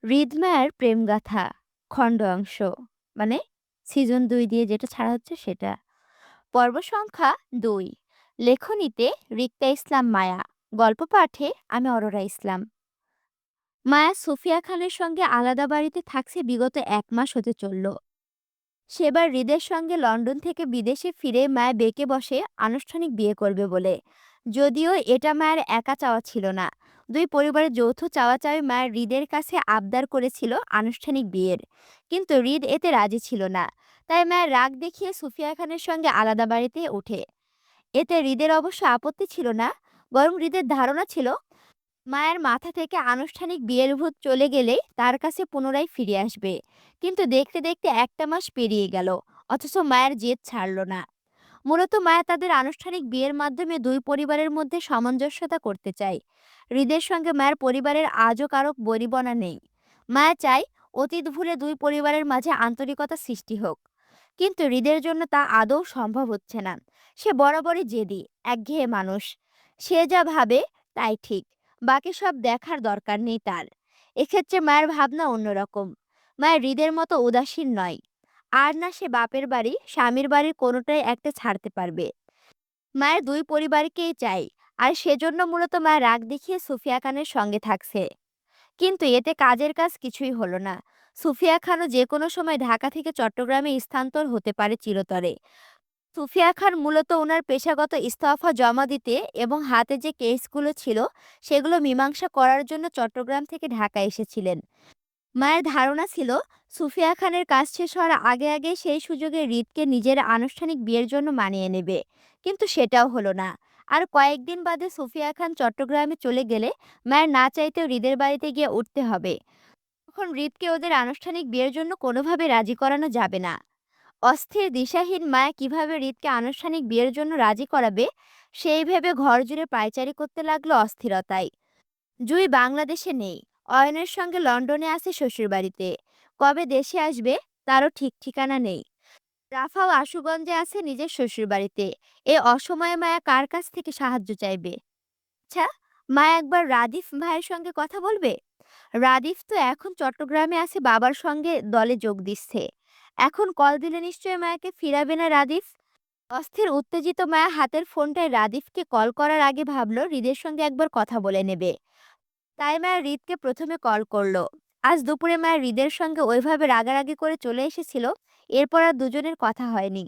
হৃদমায়ার প্রেমগাথা খণ্ড অংশ মানে সিজন ২ দিয়ে যেটা ছাড়া হচ্ছে সেটা। পর্ব সংখ্যা ২। লেখনীতে রিক্তা ইসলাম মায়া। গল্প পাঠে আমি অরোরা ইসলাম। মায়া সুফিয়া খানের সঙ্গে আলাদা বাড়িতে থাকছে বিগত ১ মাস হতে চলল। সেবার হৃদের সঙ্গে লন্ডন থেকে বিদেশে ফিরে মায়া বেঁকে বসে আনুষ্ঠানিক বিয়ে করবে বলে। যদিও এটা মায়ের একা চাওয়া ছিল না, দুই পরিবারের যৌথ চাওয়াচাওয়ি মায়ের হৃদের কাছে আবদার করেছিল আনুষ্ঠানিক বিয়ের। কিন্তু হৃদ এতে রাজি ছিল না। তাই মায়ের রাগ দেখিয়ে সুফিয়া খানের সঙ্গে আলাদা বাড়িতে ওঠে। এতে হৃদের অবশ্য আপত্তি ছিল না, বরং হৃদের ধারণা ছিল মায়ের মাথা থেকে আনুষ্ঠানিক বিয়ের ভূত চলে গেলেই তার কাছে পুনরায় ফিরে আসবে। কিন্তু দেখতে দেখতে ১টা মাস পেরিয়ে গেল, অথচ মায়ের জেদ ছাড়ল না। মূলত মায়া তাদের আনুষ্ঠানিক বিয়ের মাধ্যমে দুই পরিবারের মধ্যে সামঞ্জস্যতা করতে চায়। হৃদের সঙ্গে মায়ের পরিবারের আজও কারো বনিবনা নেই। মায়া চায় অতীত ভুলে দুই পরিবারের মাঝে আন্তরিকতা সৃষ্টি হোক। কিন্তু হৃদের জন্য তা আদৌ সম্ভব হচ্ছে না। সে বরাবরই জেদি, একঘেয়ে মানুষ। সে যা ভাবে তাই ঠিক, বাকি সব দেখার দরকার নেই তার। এক্ষেত্রে মায়ের ভাবনা অন্যরকম। মায়ের হৃদের মতো উদাসীন নয়। আর না সে বাপের বাড়ি স্বামীর বাড়ির কোনোটাই একটা ছাড়তে পারবে। মায়ের দুই পরিবারকেই চাই। আর সেজন্য মূলত মায়ের রাগ দেখিয়ে সুফিয়া খানের সঙ্গে থাকছে। কিন্তু এতে কাজের কাজ কিছুই হলো না। সুফিয়া খানও যে কোনো সময় ঢাকা থেকে চট্টগ্রামে স্থানান্তর হতে পারে চিরতরে। সুফিয়া খান মূলত ওনার পেশাগত ইস্তফা জমা দিতে এবং হাতে যে কেসগুলো ছিল সেগুলো মীমাংসা করার জন্য চট্টগ্রাম থেকে ঢাকা এসেছিলেন। মায়ের ধারণা ছিল সুফিয়া খানের কাজ শেষ হওয়ার আগে আগে সেই সুযোগে হৃদকে নিজের আনুষ্ঠানিক বিয়ের জন্য মানিয়ে নেবে। কিন্তু সেটাও হলো না। আর কয়েকদিন বাদে সুফিয়া খান চট্টগ্রামে চলে গেলে মায়ের না চাইতেও হৃদের বাড়িতে গিয়ে উঠতে হবে। তখন হৃদকে ওদের আনুষ্ঠানিক বিয়ের জন্য কোনোভাবে রাজি করানো যাবে না। অস্থির দিশাহীন মায়া কিভাবে হৃদকে আনুষ্ঠানিক বিয়ের জন্য রাজি করাবে সেই ভেবে ঘর জুড়ে পায়চারি করতে লাগলো অস্থিরতায়। জুই বাংলাদেশে নেই। অয়নের সঙ্গে লন্ডনে আছে শ্বশুরবাড়িতে। কবে দেশে আসবে তারও ঠিক ঠিকানা নেই। রাফাও আশুগঞ্জে আছে নিজের শ্বশুরবাড়িতে। এ অসময়ে মায়া কার কাছ থেকে সাহায্য চাইবে? আচ্ছা, মায়া একবার রাদিফ ভাইয়ের সঙ্গে কথা বলবে। রাদিফ তো এখন চট্টগ্রামে আছে, বাবার সঙ্গে দলে যোগ দিচ্ছে। এখন কল দিলে নিশ্চয়ই মায়াকে ফিরাবে না রাদিফ। অস্থির উত্তেজিত মায়া হাতের ফোনটায় রাদিফকে কল করার আগে ভাবল হৃদের সঙ্গে একবার কথা বলে নেবে। তাই মায়া হৃদকে প্রথমে কল করলো। আজ দুপুরে মায়া হৃদের সঙ্গে ওইভাবে রাগারাগি করে চলে এসেছিল। এরপর আর দুজনের কথা হয়নি।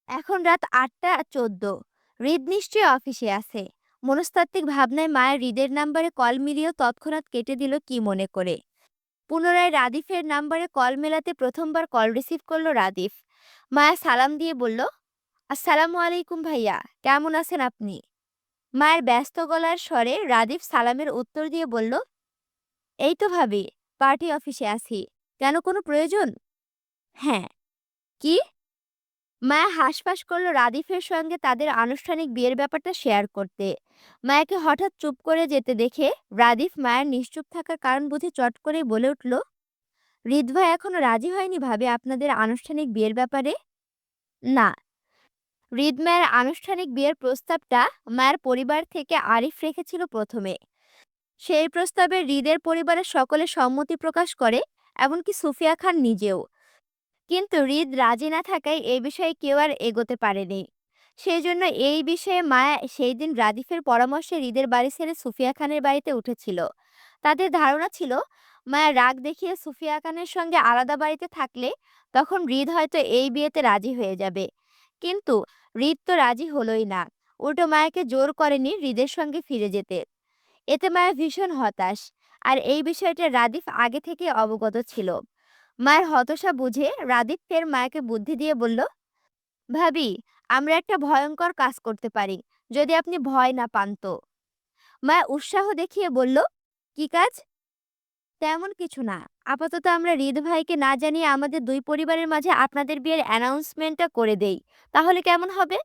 এখন রাত ৮টা ১৪। হৃদ নিশ্চয়ই অফিসে আছে। মনস্তাত্ত্বিক ভাবনায় মায়ের হৃদের নাম্বারে কল মিলিয়েও তৎক্ষণাৎ কেটে দিল কি মনে করে। পুনরায় রাদিফের নাম্বারে কল মেলাতে প্রথমবার কল রিসিভ করলো রাদিফ। মায়া সালাম দিয়ে বলল, আসসালামু আলাইকুম ভাইয়া, কেমন আছেন আপনি? মায়ের ব্যস্ত গলার স্বরে রাদিফ সালামের উত্তর দিয়ে বলল, এই তো ভাবি, পার্টি অফিসে আছি। কেন, কোনো প্রয়োজন? হ্যাঁ। কি? মায়া হাঁসফাঁস করলো রাদিফের সঙ্গে তাদের আনুষ্ঠানিক বিয়ের ব্যাপারটা শেয়ার করতে। মায়াকে হঠাৎ চুপ করে যেতে দেখে রাদিফ মায়ের নিশ্চুপ থাকার কারণ বুঝে চট করেই বলে উঠল, হৃদ ভাই এখনো রাজি হয়নি ভাবে আপনাদের আনুষ্ঠানিক বিয়ের ব্যাপারে? না। হৃদ মায়ের আনুষ্ঠানিক বিয়ের প্রস্তাবটা মায়ের পরিবার থেকে আরিফ রেখেছিল প্রথমে। সেই প্রস্তাবে হৃদের পরিবারের সকলে সম্মতি প্রকাশ করে, এমনকি সুফিয়া খান নিজেও। কিন্তু হৃদ রাজি না থাকায় এই বিষয়ে কেউ আর এগোতে পারেনি। সেই জন্য এই বিষয়ে মায়া সেই দিন রাদিফের পরামর্শে হৃদের বাড়ি ছেড়ে সুফিয়া খানের বাড়িতে উঠেছিল। তাদের ধারণা ছিল মায়া রাগ দেখিয়ে সুফিয়া খানের সঙ্গে আলাদা বাড়িতে থাকলে তখন হৃদ হয়তো এই বিয়েতে রাজি হয়ে যাবে। কিন্তু হৃদ তো রাজি হলোই না। উল্টো মায়াকে জোর করেনি হৃদের সঙ্গে ফিরে যেতে। এতে মায়া ভীষণ হতাশ। আর এই বিষয়টা রাদিফ আগে থেকে অবগত ছিল। মায়ের হতাশা বুঝে রাদীপ ফের মায়াকে বুদ্ধি দিয়ে বলল, ভাবি, আমরা একটা ভয়ঙ্কর কাজ করতে পারি, যদি আপনি ভয় না পান তো। মায়া উৎসাহ দেখিয়ে বলল, কি কাজ? তেমন কিছু না। আপাতত আমরা হৃদ ভাইকে না জানিয়ে আমাদের দুই পরিবারের মাঝে আপনাদের বিয়ের অ্যানাউন্সমেন্টটা করে দেই। তাহলে কেমন হবে?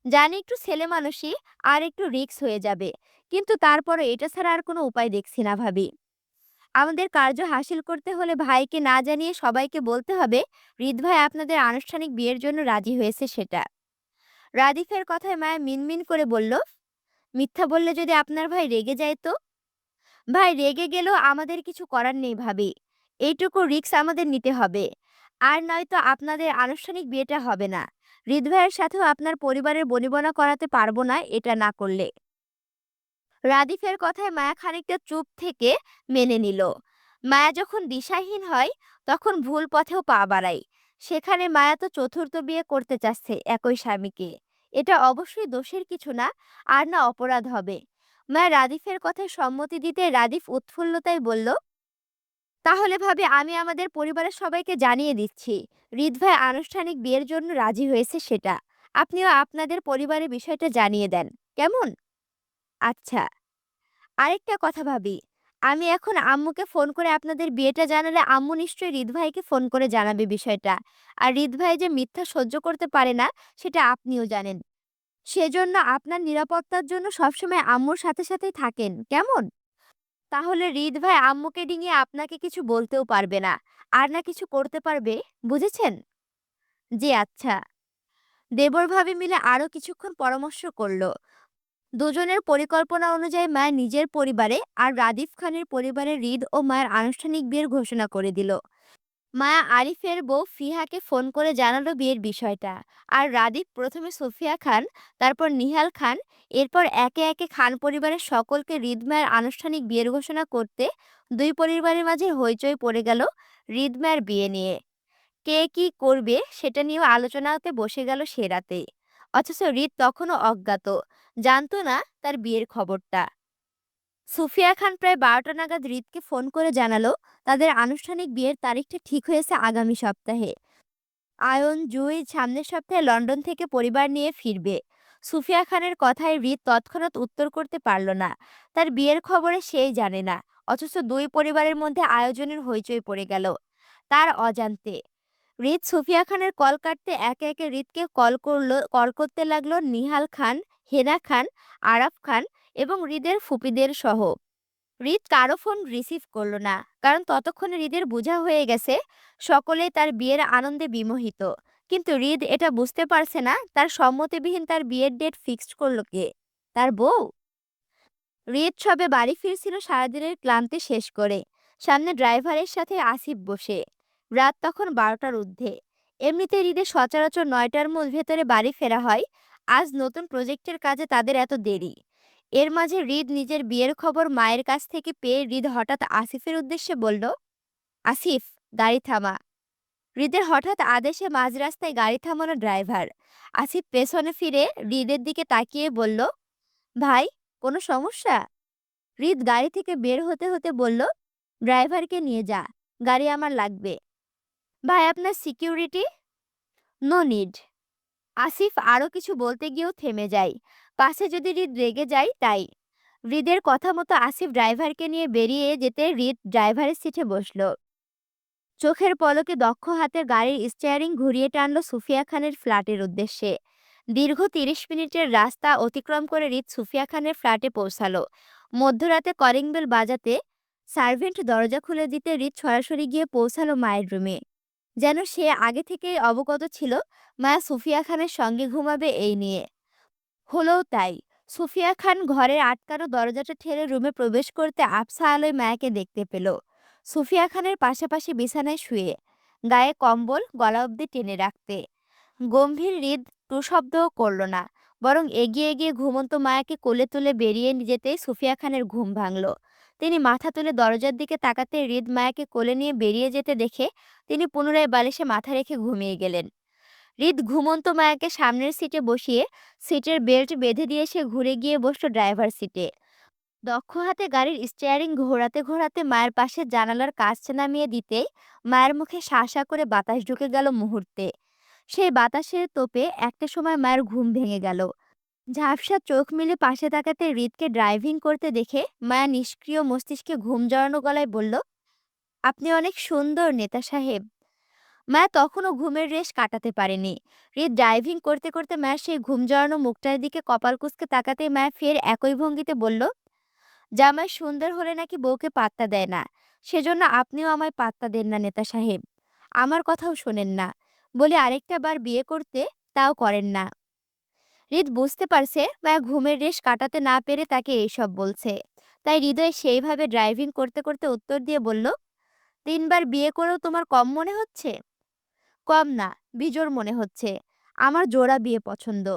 জানি একটু ছেলে মানুষই, আর একটু রিস্ক হয়ে যাবে। কিন্তু তারপরও এটা ছাড়া আর কোনো উপায় দেখছি না ভাবি। আমাদের কার্য হাসিল করতে হলে ভাইকে না জানিয়ে সবাইকে বলতে হবে হৃদ ভাই আপনাদের আনুষ্ঠানিক বিয়ের জন্য রাজি হয়েছে সেটা। রাদিফের কথায় মায়া মিনমিন করে বলল, মিথ্যা বললে যদি আপনার ভাই রেগে যায় তো? ভাই রেগে গেলেও আমাদের কিছু করার নেই ভাবি। এইটুকু রিস্ক আমাদের নিতে হবে। আর নয়তো আপনাদের আনুষ্ঠানিক বিয়েটা হবে না। হৃদ ভাইয়ের সাথেও আপনার পরিবারের বনিবনা করাতে পারবো না এটা না করলে। রাদিফের কথায় মায়া খানিকটা চুপ থেকে মেনে নিল। মায়া যখন দিশাহীন হয় তখন ভুল পথেও পা বাড়ায়। সেখানে মায়া তো চতুর্থ বিয়ে করতে চাচ্ছে একই স্বামীকে। এটা অবশ্যই দোষের কিছু না, আর না অপরাধ হবে। মায়া রাদিফের কথায় সম্মতি দিতে রাদিফ উৎফুল্লতায় বলল, তাহলে ভাবি আমি আমাদের পরিবারের সবাইকে জানিয়ে দিচ্ছি হৃদ ভাই আনুষ্ঠানিক বিয়ের জন্য রাজি হয়েছে সেটা। আপনিও আপনাদের পরিবারের বিষয়টা জানিয়ে দেন, কেমন? আচ্ছা। আরেকটা কথা ভাবি, আমি এখন আম্মুকে ফোন করে আপনাদের বিয়েটা জানালে আম্মু নিশ্চয়ই হৃদ ভাইকে ফোন করে জানাবে বিষয়টা। আর হৃদ ভাই যে মিথ্যা সহ্য করতে পারে না সেটা আপনিও জানেন। সেজন্য আপনার নিরাপত্তার জন্য সবসময় আম্মুর সাথে সাথেই থাকেন, কেমন? তাহলে হৃদ ভাই আম্মুকে ডিঙিয়ে আপনাকে কিছু বলতেও পারবে না, আর না কিছু করতে পারবে, বুঝেছেন? জি আচ্ছা। দেবর ভাবি মিলে আরো কিছুক্ষণ পরামর্শ করলো। দুজনের পরিকল্পনা অনুযায়ী মায়া নিজের পরিবারে আর রাদিফ খানের পরিবারে হৃদ ও মায়ের আনুষ্ঠানিক বিয়ের ঘোষণা করে দিল। মায়া আরিফের বউ ফিহাকে ফোন করে জানালো বিয়ের বিষয়টা। আর রাদিফ প্রথমে সোফিয়া খান, তারপর নিহাল খান, এরপর একে একে খান পরিবারের সকলকে হৃদ মায়ের আনুষ্ঠানিক বিয়ের ঘোষণা করতে দুই পরিবারের মাঝে হইচই পড়ে গেল হৃদ মায়ের বিয়ে নিয়ে। কে কি করবে সেটা নিয়েও আলোচনাতে বসে গেল সে রাতেই। অথচ হৃদ তখনও অজ্ঞাত, জানতো না তার বিয়ের খবরটা। সুফিয়া খান প্রায় ১২টা নাগাদ হৃদকে ফোন করে জানালো তাদের আনুষ্ঠানিক বিয়ের তারিখটা ঠিক হয়েছে আগামী সপ্তাহে। আয়ন জুই সামনের সপ্তাহে লন্ডন থেকে পরিবার নিয়ে ফিরবে। সুফিয়া খানের কথায় হৃদ তৎক্ষণাৎ উত্তর করতে পারল না। তার বিয়ের খবরে সেই জানে না, অথচ দুই পরিবারের মধ্যে আয়োজনের হইচই পড়ে গেল তার অজান্তে। হৃদ সুফিয়া খানের কল কাটতে একে একে হৃদকে কল করতে লাগলো নিহাল খান, হেনা খান, আরাফ খান এবং হৃদের ফুপিদের সহ। হৃদ কারো ফোন রিসিভ করলো না, কারণ ততক্ষণে হৃদের বোঝা হয়ে গেছে সকলেই তার বিয়ের আনন্দে বিমোহিত। কিন্তু হৃদ এটা বুঝতে পারছে না তার সম্মতিবিহীন তার বিয়ের ডেট ফিক্সড করলো কে, তার বউ। হৃদ সবে বাড়ি ফিরছিল সারাদিনের ক্লান্তি শেষ করে। সামনে ড্রাইভারের সাথে আসিফ বসে। রাত তখন ১২টার ঊর্ধ্বে। এমনিতে হৃদের সচরাচর ৯টার ভেতরে বাড়ি ফেরা হয়। আজ নতুন প্রজেক্টের কাজে তাদের এত দেরি। এর মাঝে হৃদ নিজের বিয়ের খবর মায়ের কাছ থেকে পেয়ে হৃদ হঠাৎ আসিফের উদ্দেশ্যে বলল, আসিফ, গাড়ি থামা। হৃদের হঠাৎ আদেশে মাঝ রাস্তায় গাড়ি থামানো ড্রাইভার। আসিফ পেছনে ফিরে হৃদের দিকে তাকিয়ে বলল, ভাই, কোনো সমস্যা? হৃদ গাড়ি থেকে বের হতে হতে বলল, ড্রাইভারকে নিয়ে যা, গাড়ি আমার লাগবে। ভাই, আপনার সিকিউরিটি? No need. আসিফ আরো কিছু বলতে গিয়েও থেমে যায়। পাশে যদি হৃদ রেগে যায় তাই। হৃদের কথা মতো আসিফ ড্রাইভারকে নিয়ে বেরিয়ে যেতে হৃদ ড্রাইভারের সিটে বসলো। চোখের পলকে দক্ষ হাতের গাড়ির স্টিয়ারিং ঘুরিয়ে টানলো সুফিয়া খানের ফ্ল্যাটের উদ্দেশ্যে। দীর্ঘ ৩০ মিনিটের রাস্তা অতিক্রম করে হৃদ সুফিয়া খানের ফ্ল্যাটে পৌঁছালো। মধ্যরাতে কলিং বেল বাজাতে সার্ভেন্ট দরজা খুলে দিতে হৃদ সরাসরি গিয়ে পৌঁছালো মায়ের রুমে। যেন সে আগে থেকেই অবগত ছিল মায়া সুফিয়া খানের সঙ্গে ঘুমাবে এই নিয়ে। হলোও তাই। সুফিয়া খান ঘরের আটকানো দরজাটা ঠেলে রুমে প্রবেশ করতে আবছা আলোয় মায়াকে দেখতে পেল। সুফিয়া খানের পাশাপাশি বিছানায় শুয়ে, গায়ে কম্বল গলা অবধি টেনে রাখতে। গম্ভীর হৃদ টু শব্দও করল না, বরং এগিয়ে গিয়ে ঘুমন্ত মায়াকে কোলে তুলে বেরিয়ে যেতেই সুফিয়া খানের ঘুম ভাঙল। তিনি মাথা তুলে দরজার দিকে তাকাতে হৃদ মায়াকে কোলে নিয়ে বেরিয়ে যেতে দেখে তিনি পুনরায় বালিশে মাথা রেখে ঘুমিয়ে গেলেন। হৃদ ঘুমন্ত মায়াকে সামনের সিটে বসিয়ে সিটের বেল্ট বেঁধে দিয়ে সে ঘুরে গিয়ে বসলো ড্রাইভার সিটে। দক্ষ হাতে গাড়ির স্টিয়ারিং ঘোরাতে ঘোরাতে মায়ের পাশে জানালার কাঁচ নামিয়ে দিতেই মায়ের মুখে শাঁসা করে বাতাস ঢুকে গেল মুহূর্তে। সেই বাতাসের তোপে একটা সময় মায়ের ঘুম ভেঙে গেল। ঝাপসা চোখ মিলে পাশে তাকাতে হৃদকে ড্রাইভিং করতে দেখে মায়া নিষ্ক্রিয় মস্তিষ্কে ঘুম জড়ানো গলায় বলল, আপনি অনেক সুন্দর নেতা সাহেব। মায়া তখনও ঘুমের রেশ কাটাতে পারেনি। হৃদ ড্রাইভিং করতে করতে মায়ের সেই ঘুম জড়ানো মুখটার দিকে কপাল কুঁচকে তাকাতেই মায়া ফের একই ভঙ্গিতে বলল, জামাই সুন্দর হলে নাকি বউকে পাত্তা দেয় না, সেজন্য আপনিও আমায় পাত্তা দেন না নেতা সাহেব। আমার কথাও শোনেন না, বলে আরেকটা বার বিয়ে করতে তাও করেন না। হৃদ বুঝতে পারছে মায়া ঘুমের রেশ কাটাতে না পেরে তাকে এইসব বলছে। তাই হৃদয় সেইভাবে ড্রাইভিং করতে করতে উত্তর দিয়ে বলল, ৩ বার বিয়ে করেও তোমার কম মনে হচ্ছে? কম না, বিজোড় মনে হচ্ছে। আমার জোড়া বিয়ে পছন্দ।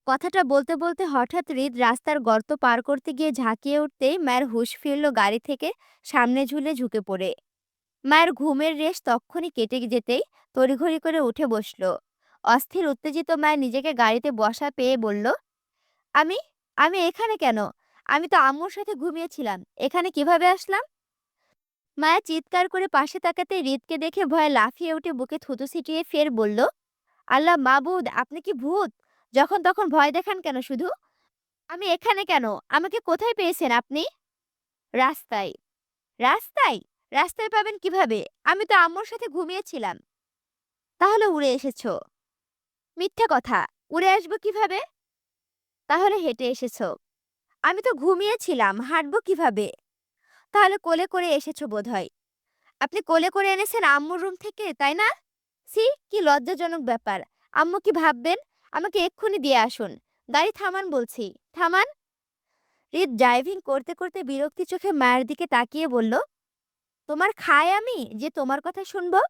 কথাটা বলতে বলতে হঠাৎ হৃদ রাস্তার গর্ত পার করতে গিয়ে ঝাঁকিয়ে উঠতেই মায়ের হুঁশ ফিরল গাড়ি থেকে সামনে ঝুলে পড়ে। মায়ের ঘুমের রেশ তক্ষুনি কেটে যেতেই তড়িঘড়ি করে উঠে বসল। অস্থির উত্তেজিত মায়ের নিজেকে গাড়িতে বসা পেয়ে বলল, আমি আমি এখানে কেন? আমি তো আম্মুর সাথে ঘুমিয়েছিলাম। এখানে কিভাবে আসলাম? মায়া চিৎকার করে পাশে তাকাতে হৃদকে দেখে ভয়ে লাফিয়ে উঠে বুকে থুতু ছিটিয়ে ফের বলল, আল্লাহ মাবুদ, আপনি কি ভূত? যখন তখন ভয় দেখান কেন শুধু? আমি এখানে কেন? আমাকে কোথায় পেয়েছেন আপনি? রাস্তায়। রাস্তায়? রাস্তায় পাবেন কিভাবে? আমি তো আম্মুর সাথে ঘুমিয়েছিলাম। তাহলে উড়ে এসেছো? মিথ্যে কথা। উড়ে আসবো কিভাবে? তাহলে হেঁটে এসেছো। আমি তো ঘুমিয়েছিলাম, হাঁটবো কিভাবে? তাহলে কোলে করে এসেছো বোধহয়। আপনি কোলে করে এনেছেন আম্মুর রুম থেকে, তাই না? ছি, কি লজ্জাজনক ব্যাপার। আম্মু কি ভাববেন? আমাকে এক্ষুনি দিয়ে আসুন। গাড়ি থামান বলছি। থামান। হৃদ ড্রাইভিং করতে করতে বিরক্তি চোখে মায়ের দিকে তাকিয়ে বলল, তোমার খায় আমি যে তোমার কথা শুনবো?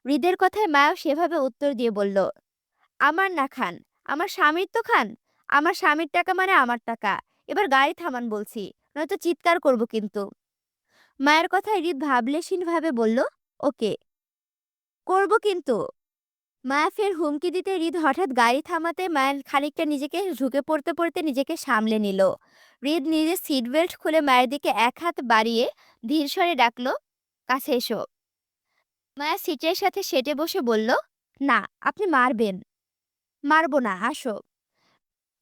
হৃদের কথায় মাও সেভাবে উত্তর দিয়ে বলল, আমার না খান, আমার স্বামীর তো খান। আমার স্বামীর টাকা মানে আমার টাকা। এবার গাড়ি থামান বলছি, নয়তো চিৎকার করব কিন্তু। মায়ের কথায় হৃদ ভাবলেশীন ভাবে বলল, ওকে, করব কিন্তু। মায়া ফের হুমকি দিতে হৃদ হঠাৎ গাড়ি থামাতে মায়ের খানিকটা নিজেকে ঝুঁকে পড়তে পড়তে নিজেকে সামলে নিল। হৃদ নিজের সিট বেল্ট খুলে মায়ের দিকে এক হাত বাড়িয়ে ধীর স্বরে ডাকলো, কাছে এসো। মায়া সিটের সাথে সেটে বসে বলল, না, আপনি মারবেন। মারবো না, আসো।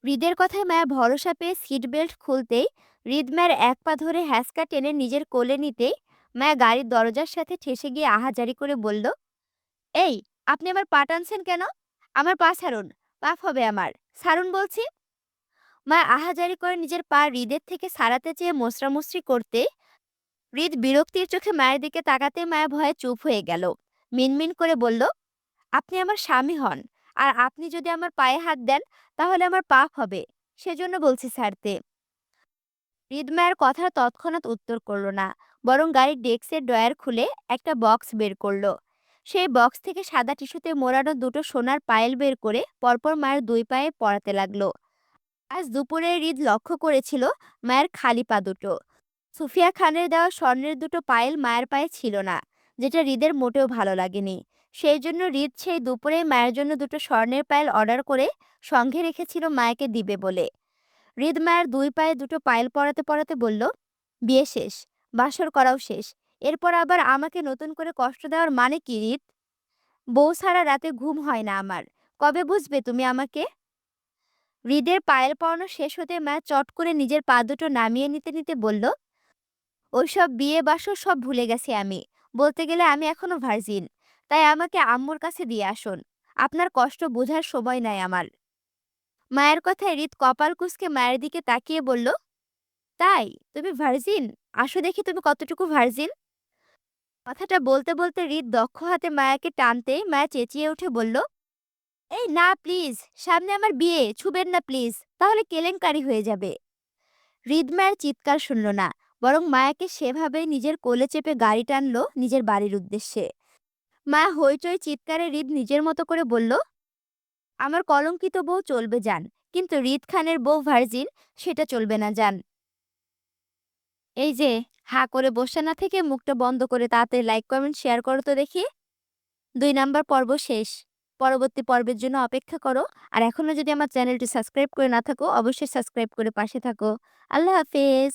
হৃদের কথায় মায়া ভরসা পেয়ে সিট বেল্ট খুলতেই হৃদ মায়ের এক পা ধরে হ্যাঁচকা টেনে নিজের কোলে নিতেই মায়া গাড়ির দরজার সাথে ঠেসে গিয়ে আহাজারি করে বলল, এই, আপনি আমার পা টানছেন কেন? আমার পা ছাড়ুন। পাপ হবে আমার। ছাড়ুন বলছি। মা আহাজারি করে নিজের পা হৃদের থেকে ছাড়াতে চেয়ে মোচড়ামুচড়ি করতে হৃদ বিরক্তির চোখে মায়ের দিকে তাকাতে মায়া ভয়ে চুপ হয়ে গেল। মিনমিন করে বলল, আপনি আমার স্বামী হন, আর আপনি যদি আমার পায়ে হাত দেন তাহলে আমার পাপ হবে। সেজন্য বলছি ছাড়তে। হৃদ মায়ের কথা তৎক্ষণাৎ উত্তর করল না, বরং গাড়ির ডেস্কের ড্রয়ার খুলে একটা বক্স বের করলো। সেই বক্স থেকে সাদা টিস্যুতে মোড়ানো দুটো সোনার পায়েল বের করে পরপর মায়ের দুই পায়ে পরাতে লাগলো। আজ দুপুরে হৃদ লক্ষ্য করেছিল মায়ের খালি পা দুটো। সুফিয়া খানের দেওয়া স্বর্ণের দুটো পায়েল মায়ের পায়ে ছিল না, যেটা হৃদের মোটেও ভালো লাগেনি। সেই জন্য হৃদ সেই দুপুরে মায়ের জন্য দুটো স্বর্ণের পায়েল অর্ডার করে সঙ্গে রেখেছিল মায়াকে দিবে বলে। হৃদ মায়ের দুই পায়ে দুটো পায়েল পরাতে পরাতে বলল, বিয়ে শেষ, বাসর করাও শেষ। এরপর আবার আমাকে নতুন করে কষ্ট দেওয়ার মানে কি হৃদ? বউ ছাড়া রাতে ঘুম হয় না আমার। কবে বুঝবে তুমি আমাকে? হৃদের পায়েল পরানো শেষ হতে মা চট করে নিজের পা দুটো নামিয়ে নিতে নিতে বলল, ওইসব বিয়ে বাসর সব ভুলে গেছি আমি। বলতে গেলে আমি এখনো ভার্জিন। তাই আমাকে আম্মুর কাছে দিয়ে আসুন। আপনার কষ্ট বোঝার সময় নাই আমার। মায়ের কথায় হৃদ কপাল কুঁচকে মায়ের দিকে তাকিয়ে বলল, তাই তুমি ভার্জিন? আসো দেখি তুমি কতটুকু ভার্জিন। কথাটা বলতে বলতে হৃদ দক্ষ হাতে মায়াকে টানতে মায়া চেঁচিয়ে উঠে বলল, এই না প্লিজ, সামনে আমার বিয়ে, ছুবেন না প্লিজ, তাহলে কেলেঙ্কারি হয়ে যাবে। হৃদ মায়ের চিৎকার শুনল না, বরং মায়াকে সেভাবেই নিজের কোলে চেপে গাড়ি টানলো নিজের বাড়ির উদ্দেশ্যে। মায়া হইচই চিৎকারে হৃদ নিজের মতো করে বলল, আমার কলঙ্কিত বউ চলবে যান, কিন্তু হৃদ খানের বউ ভার্জিন, সেটা চলবে না যান। এই যে, হা করে বসে না থেকে মুখটা বন্ধ করে তাড়াতাড়ি লাইক কমেন্ট শেয়ার করো তো দেখি। ২ নাম্বার পর্ব শেষ। পরবর্তী পর্বের জন্য অপেক্ষা করো। আর এখনো যদি আমার চ্যানেলটি সাবস্ক্রাইব করে না থাকো, অবশ্যই সাবস্ক্রাইব করে পাশে থাকো। আল্লাহ হাফেজ।